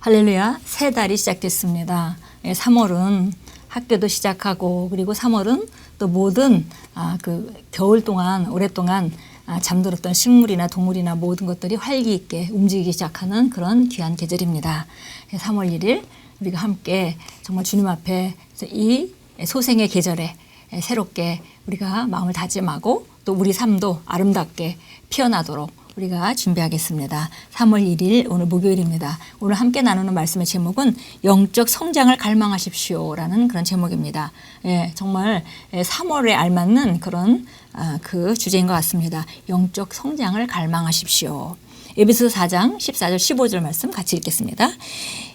할렐루야, 새 달이 시작됐습니다. 3월은 학교도 시작하고 그리고 3월은 또 모든 그 겨울 동안 오랫동안 잠들었던 식물이나 동물이나 모든 것들이 활기 있게 움직이기 시작하는 그런 귀한 계절입니다. 3월 1일 우리가 함께 정말 주님 앞에 이 소생의 계절에 새롭게 우리가 마음을 다짐하고 또 우리 삶도 아름답게 피어나도록 우리가 준비하겠습니다. 3월 1일 오늘 목요일입니다. 오늘 함께 나누는 말씀의 제목은 영적 성장을 갈망하십시오라는 그런 제목입니다. 정말 3월에 알맞는 그런 그 주제인 것 같습니다. 영적 성장을 갈망하십시오. 에베소서 4장 14절 15절 말씀 같이 읽겠습니다.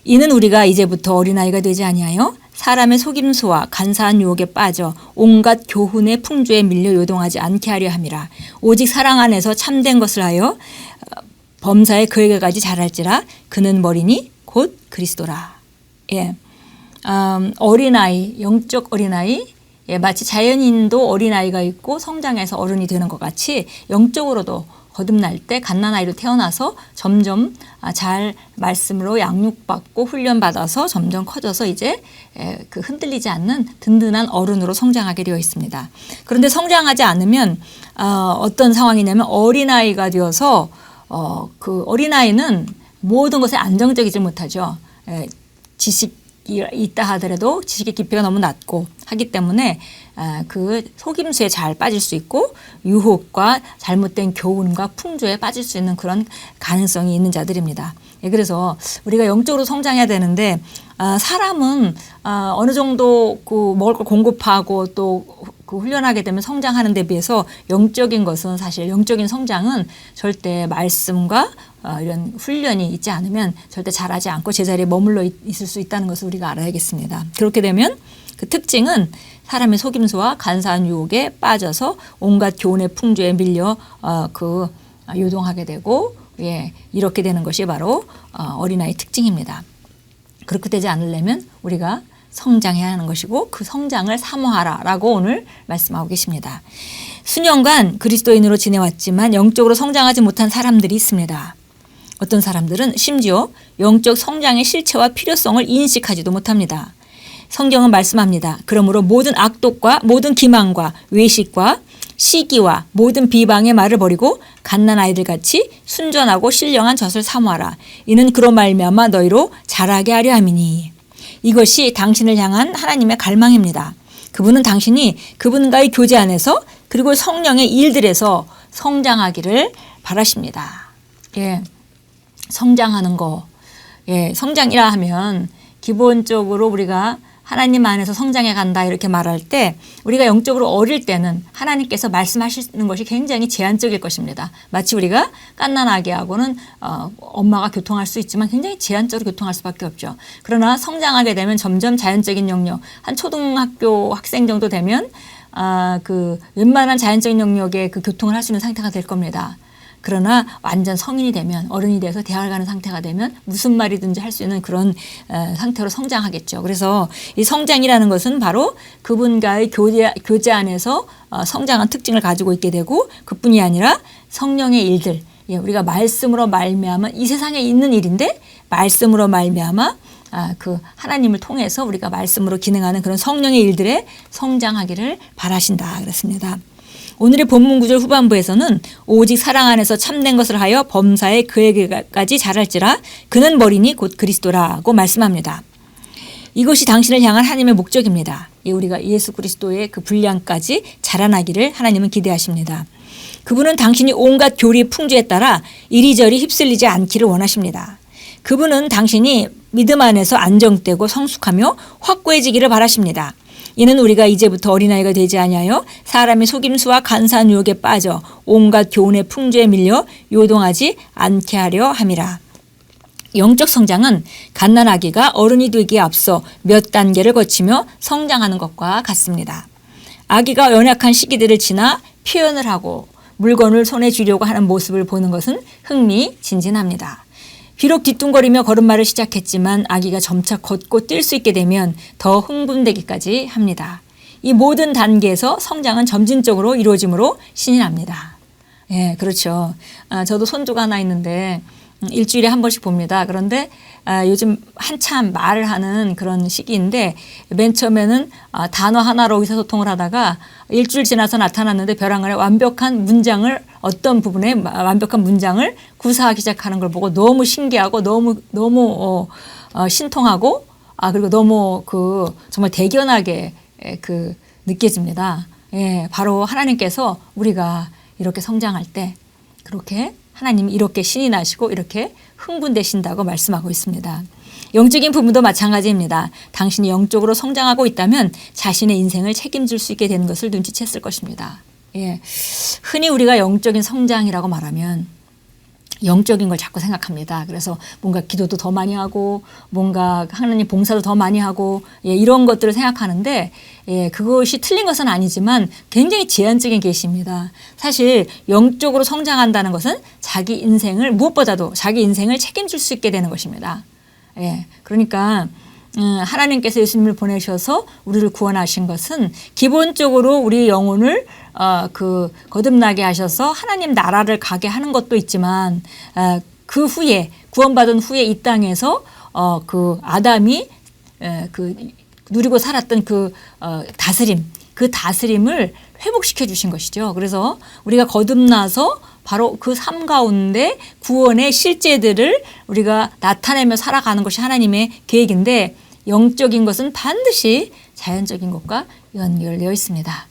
이는 우리가 이제부터 어린아이가 되지 아니하여 사람의 속임수와 간사한 유혹에 빠져 온갖 교훈의 풍조에 밀려 요동하지 않게 하려 함이라. 오직 사랑 안에서 참된 것을 하여 범사에 그에게까지 자랄지라. 그는 머리니 곧 그리스도라. 어린아이, 영적 어린아이, 마치 자연인도 어린아이가 있고 성장해서 어른이 되는 것 같이 영적으로도 거듭날 때 갓난아이로 태어나서 점점 잘 말씀으로 양육받고 훈련받아서 점점 커져서 이제 그 흔들리지 않는 든든한 어른으로 성장하게 되어 있습니다. 그런데 성장하지 않으면 어떤 상황이냐면 어린아이가 되어서 그 어린아이는 모든 것에 안정적이지 못하죠. 지식이 있다 하더라도 지식의 깊이가 너무 낮고 하기 때문에 그 속임수에 잘 빠질 수 있고 유혹과 잘못된 교훈과 풍조에 빠질 수 있는 그런 가능성이 있는 자들입니다. 그래서 우리가 영적으로 성장해야 되는데 사람은 어느 정도 그 먹을 걸 공급하고 또 그 훈련하게 되면 성장하는 데 비해서 영적인 것은 사실 영적인 성장은 절대 말씀과 이런 훈련이 있지 않으면 절대 자라지 않고 제자리에 머물러 있을 수 있다는 것을 우리가 알아야겠습니다. 그렇게 되면 그 특징은 사람의 속임수와 간사한 유혹에 빠져서 온갖 교훈의 풍조에 밀려 그 요동하게 되고 이렇게 되는 것이 바로 어린아이 특징입니다. 그렇게 되지 않으려면 우리가 성장해야 하는 것이고 그 성장을 사모하라라고 오늘 말씀하고 계십니다. 수년간 그리스도인으로 지내왔지만 영적으로 성장하지 못한 사람들이 있습니다. 어떤 사람들은 심지어 영적 성장의 실체와 필요성을 인식하지도 못합니다. 성경은 말씀합니다. 그러므로 모든 악독과 모든 기만과 외식과 시기와 모든 비방의 말을 버리고 갓난아이들 같이 순전하고 신령한 젖을 사모하라. 이는 그로 말미암아 너희로 자라게 하려 함이니. 이것이 당신을 향한 하나님의 갈망입니다. 그분은 당신이 그분과의 교제 안에서 그리고 성령의 일들에서 성장하기를 바라십니다. 성장하는 거. 성장이라 하면 기본적으로 우리가 하나님 안에서 성장해 간다 이렇게 말할 때 우리가 영적으로 어릴 때는 하나님께서 말씀하시는 것이 굉장히 제한적일 것입니다. 마치 우리가 갓난아기하고는 엄마가 교통할 수 있지만 굉장히 제한적으로 교통할 수밖에 없죠. 그러나 성장하게 되면 점점 자연적인 영역, 한 초등학교 학생 정도 되면 그 웬만한 자연적인 영역에 그 교통을 할 수 있는 상태가 될 겁니다. 그러나 완전 성인이 되면 어른이 돼서 대학을 가는 상태가 되면 무슨 말이든지 할 수 있는 그런 상태로 성장하겠죠. 그래서 이 성장이라는 것은 바로 그분과의 교제 안에서 성장한 특징을 가지고 있게 되고 그뿐이 아니라 성령의 일들, 우리가 말씀으로 말미암아 이 세상에 있는 일인데 말씀으로 말미암아 그 하나님을 통해서 우리가 말씀으로 기능하는 그런 성령의 일들에 성장하기를 바라신다 그랬습니다. 오늘의 본문 구절 후반부에서는 오직 사랑 안에서 참된 것을 하여 범사에 그에게까지 자랄지라. 그는 머리니 곧 그리스도라고 말씀합니다. 이것이 당신을 향한 하나님의 목적입니다. 우리가 예수 그리스도의 그 분량까지 자라나기를 하나님은 기대하십니다. 그분은 당신이 온갖 교리 풍조에 따라 이리저리 휩쓸리지 않기를 원하십니다. 그분은 당신이 믿음 안에서 안정되고 성숙하며 확고해지기를 바라십니다. 이는 우리가 이제부터 어린아이가 되지 아니하여 사람의 속임수와 간사한 유혹에 빠져 온갖 교훈의 풍조에 밀려 요동하지 않게 하려 함이라. 영적 성장은 갓난아기가 어른이 되기에 앞서 몇 단계를 거치며 성장하는 것과 같습니다. 아기가 연약한 시기들을 지나 표현을 하고 물건을 손에 쥐려고 하는 모습을 보는 것은 흥미진진합니다. 비록 뒤뚱거리며 걸음마를 시작했지만 아기가 점차 걷고 뛸 수 있게 되면 더 흥분되기까지 합니다. 이 모든 단계에서 성장은 점진적으로 이루어지므로 신이 납니다. 그렇죠. 저도 손주가 하나 있는데 일주일에 한 번씩 봅니다. 그런데 요즘 한참 말을 하는 그런 시기인데 맨 처음에는 단어 하나로 의사소통을 하다가 일주일 지나서 나타났는데 벼랑간에 완벽한 문장을 어떤 부분에 완벽한 문장을 구사하기 시작하는 걸 보고 너무 신기하고 너무 신통하고 그리고 너무 정말 대견하게 느껴집니다. 예, 바로 하나님께서 우리가 이렇게 성장할 때 그렇게 하나님이 이렇게 신이 나시고 이렇게 흥분되신다고 말씀하고 있습니다. 영적인 부분도 마찬가지입니다. 당신이 영적으로 성장하고 있다면 자신의 인생을 책임질 수 있게 되는 것을 눈치챘을 것입니다. 예, 흔히 우리가 영적인 성장이라고 말하면 영적인 걸 자꾸 생각합니다. 그래서 뭔가 기도도 더 많이 하고 뭔가 하나님 봉사도 더 많이 하고 이런 것들을 생각하는데 그것이 틀린 것은 아니지만 굉장히 제한적인 계시입니다. 사실 영적으로 성장한다는 것은 자기 인생을 무엇보다도 자기 인생을 책임질 수 있게 되는 것입니다. 그러니까 하나님께서 예수님을 보내셔서 우리를 구원하신 것은 기본적으로 우리 영혼을 거듭나게 하셔서 하나님 나라를 가게 하는 것도 있지만 그 후에 구원받은 후에 이 땅에서 아담이 누리고 살았던 그 다스림을 회복시켜 주신 것이죠. 그래서 우리가 거듭나서 바로 그 삶 가운데 구원의 실제들을 우리가 나타내며 살아가는 것이 하나님의 계획인데 영적인 것은 반드시 자연적인 것과 연결되어 있습니다.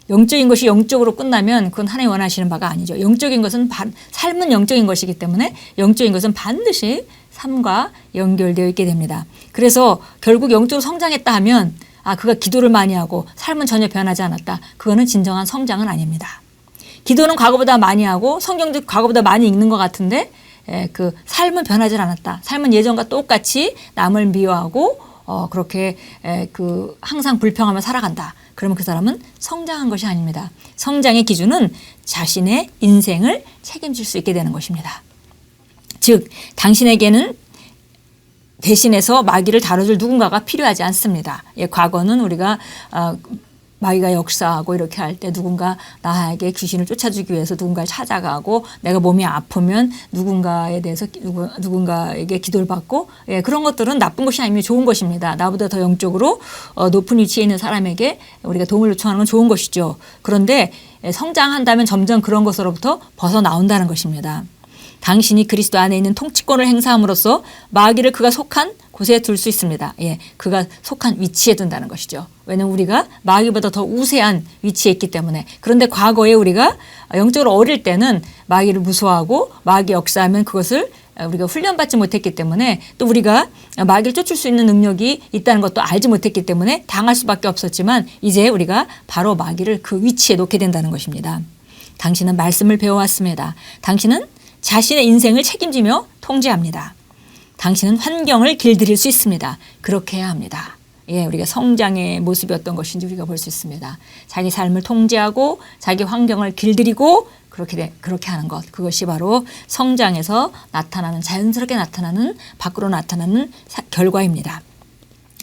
영적인 것이 영적으로 끝나면 그건 하나님 원하시는 바가 아니죠. 영적인 것은 삶은 영적인 것이기 때문에 영적인 것은 반드시 삶과 연결되어 있게 됩니다. 그래서 결국 영적으로 성장했다 하면 그가 기도를 많이 하고 삶은 전혀 변하지 않았다. 그거는 진정한 성장은 아닙니다. 기도는 과거보다 많이 하고 성경도 과거보다 많이 읽는 것 같은데 그 삶은 변하지 않았다. 삶은 예전과 똑같이 남을 미워하고 그렇게 항상 불평하며 살아간다. 그러면 그 사람은 성장한 것이 아닙니다. 성장의 기준은 자신의 인생을 책임질 수 있게 되는 것입니다. 즉 당신에게는 대신해서 마귀를 다뤄줄 누군가가 필요하지 않습니다. 과거는 우리가 마귀가 역사하고 이렇게 할 때 누군가 나에게 귀신을 쫓아주기 위해서 누군가를 찾아가고 내가 몸이 아프면 누군가에 대해서 누군가에게 기도를 받고 그런 것들은 나쁜 것이 아니면 좋은 것입니다. 나보다 더 영적으로 높은 위치에 있는 사람에게 우리가 도움을 요청하는 건 좋은 것이죠. 그런데 성장한다면 점점 그런 것으로부터 벗어나온다는 것입니다. 당신이 그리스도 안에 있는 통치권을 행사함으로써 마귀를 그가 속한 곳에 둘 수 있습니다. 그가 속한 위치에 둔다는 것이죠. 왜냐하면 우리가 마귀보다 더 우세한 위치에 있기 때문에. 그런데 과거에 우리가 영적으로 어릴 때는 마귀를 무서워하고 마귀 역사하면 그것을 우리가 훈련받지 못했기 때문에 또 우리가 마귀를 쫓을 수 있는 능력이 있다는 것도 알지 못했기 때문에 당할 수밖에 없었지만 이제 우리가 바로 마귀를 그 위치에 놓게 된다는 것입니다. 당신은 말씀을 배워왔습니다. 당신은 자신의 인생을 책임지며 통제합니다. 당신은 환경을 길들일 수 있습니다. 그렇게 해야 합니다. 우리가 성장의 모습이 어떤 것인지 우리가 볼 수 있습니다. 자기 삶을 통제하고 자기 환경을 길들이고 그렇게 하는 것. 그것이 바로 성장에서 나타나는 자연스럽게 나타나는 밖으로 나타나는 결과입니다.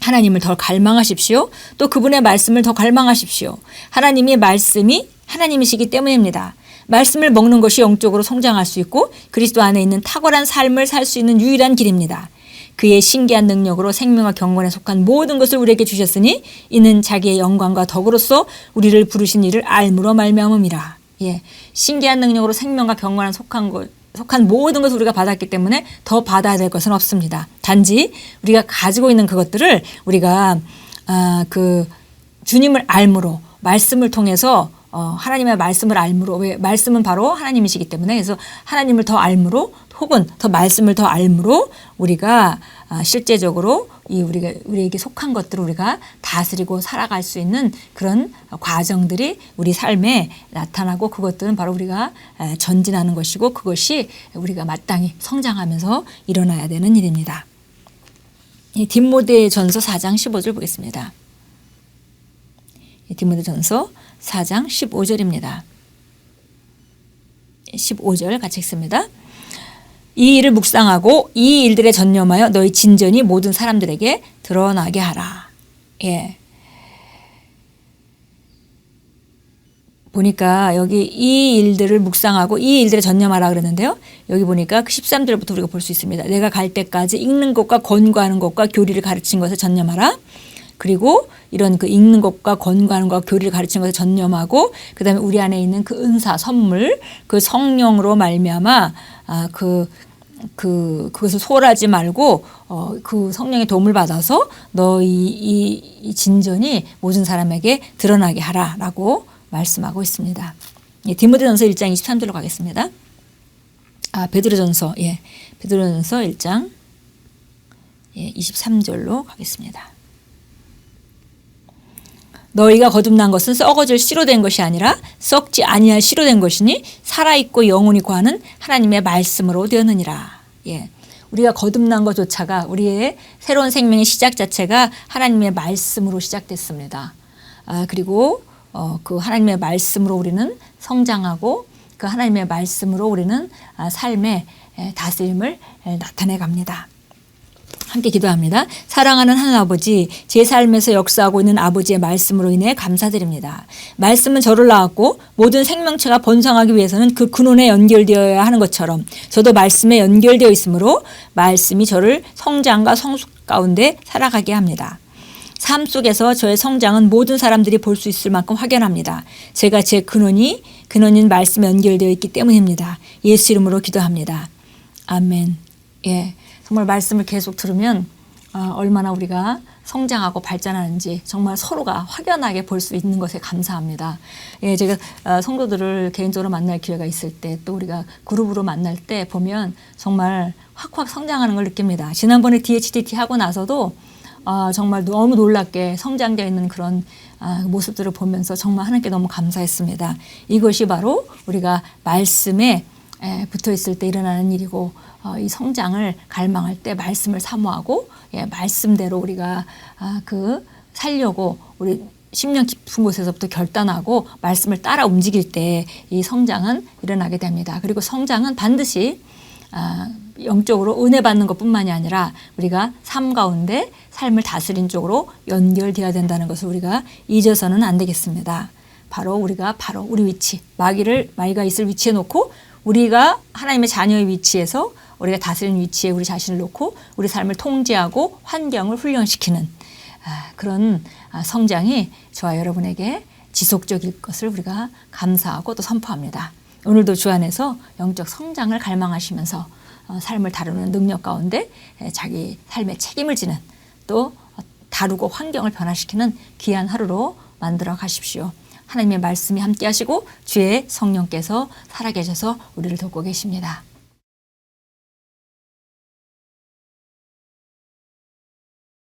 하나님을 더 갈망하십시오. 또 그분의 말씀을 더 갈망하십시오. 하나님의 말씀이 하나님이시기 때문입니다. 말씀을 먹는 것이 영적으로 성장할 수 있고 그리스도 안에 있는 탁월한 삶을 살 수 있는 유일한 길입니다. 그의 신기한 능력으로 생명과 경건에 속한 모든 것을 우리에게 주셨으니 이는 자기의 영광과 덕으로서 우리를 부르신 이를 알므로 말미암음이라. 신기한 능력으로 생명과 경건에 속한 모든 것을 우리가 받았기 때문에 더 받아야 될 것은 없습니다. 단지 우리가 가지고 있는 그것들을 우리가 주님을 알므로 말씀을 통해서 하나님의 말씀을 알므로 왜 말씀은 바로 하나님이시기 때문에 그래서 하나님을 더 알므로 혹은 더 말씀을 더 알므로 우리가 실제적으로 우리에게 속한 것들을 우리가 다스리고 살아갈 수 있는 그런 과정들이 우리 삶에 나타나고 그것들은 바로 우리가 전진하는 것이고 그것이 우리가 마땅히 성장하면서 일어나야 되는 일입니다. 디모데전서 4장 15절 보겠습니다. 디모데전서 4장 15절입니다. 15절 같이 읽습니다. 이 일을 묵상하고 이 일들에 전념하여 너희 진전이 모든 사람들에게 드러나게 하라. 보니까 여기 이 일들을 묵상하고 이 일들에 전념하라 그러는데요. 여기 보니까 그 13절부터 우리가 볼 수 있습니다. 내가 갈 때까지 읽는 것과 권고하는 것과 교리를 가르친 것에 전념하라. 그리고 이런 그 읽는 것과 권고하는 것과 교리를 가르친 것에 전념하고 그다음에 우리 안에 있는 그 은사, 선물, 그 성령으로 말미암아 그것을 소홀하지 말고 그 성령의 도움을 받아서 너희 이 진전이 모든 사람에게 드러나게 하라라고 말씀하고 있습니다. 예, 디모데전서 1장 23절로 가겠습니다. 베드로전서 1장 23절로 가겠습니다. 너희가 거듭난 것은 썩어질 씨로 된 것이 아니라 썩지 아니할 씨로 된 것이니 살아있고 영원히 거하는 하나님의 말씀으로 되었느니라. 예. 우리가 거듭난 것조차가 우리의 새로운 생명의 시작 자체가 하나님의 말씀으로 시작됐습니다. 그리고 그 하나님의 말씀으로 우리는 성장하고 그 하나님의 말씀으로 우리는 삶의 다스림을 나타내 갑니다. 함께 기도합니다. 사랑하는 하나님 아버지, 제 삶에서 역사하고 있는 아버지의 말씀으로 인해 감사드립니다. 말씀은 저를 낳았고 모든 생명체가 번성하기 위해서는 그 근원에 연결되어야 하는 것처럼 저도 말씀에 연결되어 있으므로 말씀이 저를 성장과 성숙 가운데 살아가게 합니다. 삶 속에서 저의 성장은 모든 사람들이 볼 수 있을 만큼 확연합니다. 제가 제 근원인 말씀에 연결되어 있기 때문입니다. 예수 이름으로 기도합니다. 아멘. 예, 정말 말씀을 계속 들으면 얼마나 우리가 성장하고 발전하는지 정말 서로가 확연하게 볼 수 있는 것에 감사합니다. 예, 제가 성도들을 개인적으로 만날 기회가 있을 때 또 우리가 그룹으로 만날 때 보면 정말 확확 성장하는 걸 느낍니다. 지난번에 DHDT 하고 나서도 정말 너무 놀랍게 성장되어 있는 그런 모습들을 보면서 정말 하나님께 너무 감사했습니다. 이것이 바로 우리가 말씀에 붙어 있을 때 일어나는 일이고 이 성장을 갈망할 때 말씀을 사모하고 말씀대로 우리가 살려고 우리 심령 깊은 곳에서부터 결단하고 말씀을 따라 움직일 때 이 성장은 일어나게 됩니다. 그리고 성장은 반드시 영적으로 은혜 받는 것뿐만이 아니라 우리가 삶 가운데 삶을 다스린 쪽으로 연결되어야 된다는 것을 우리가 잊어서는 안 되겠습니다. 바로 우리 위치, 마귀가 있을 위치에 놓고 우리가 하나님의 자녀의 위치에서 우리가 다스리는 위치에 우리 자신을 놓고 우리 삶을 통제하고 환경을 훈련시키는 그런 성장이 저와 여러분에게 지속적일 것을 우리가 감사하고 또 선포합니다. 오늘도 주 안에서 영적 성장을 갈망하시면서 삶을 다루는 능력 가운데 자기 삶의 책임을 지는 또 다루고 환경을 변화시키는 귀한 하루로 만들어 가십시오. 하나님의 말씀이 함께 하시고 주의 성령께서 살아계셔서 우리를 돕고 계십니다.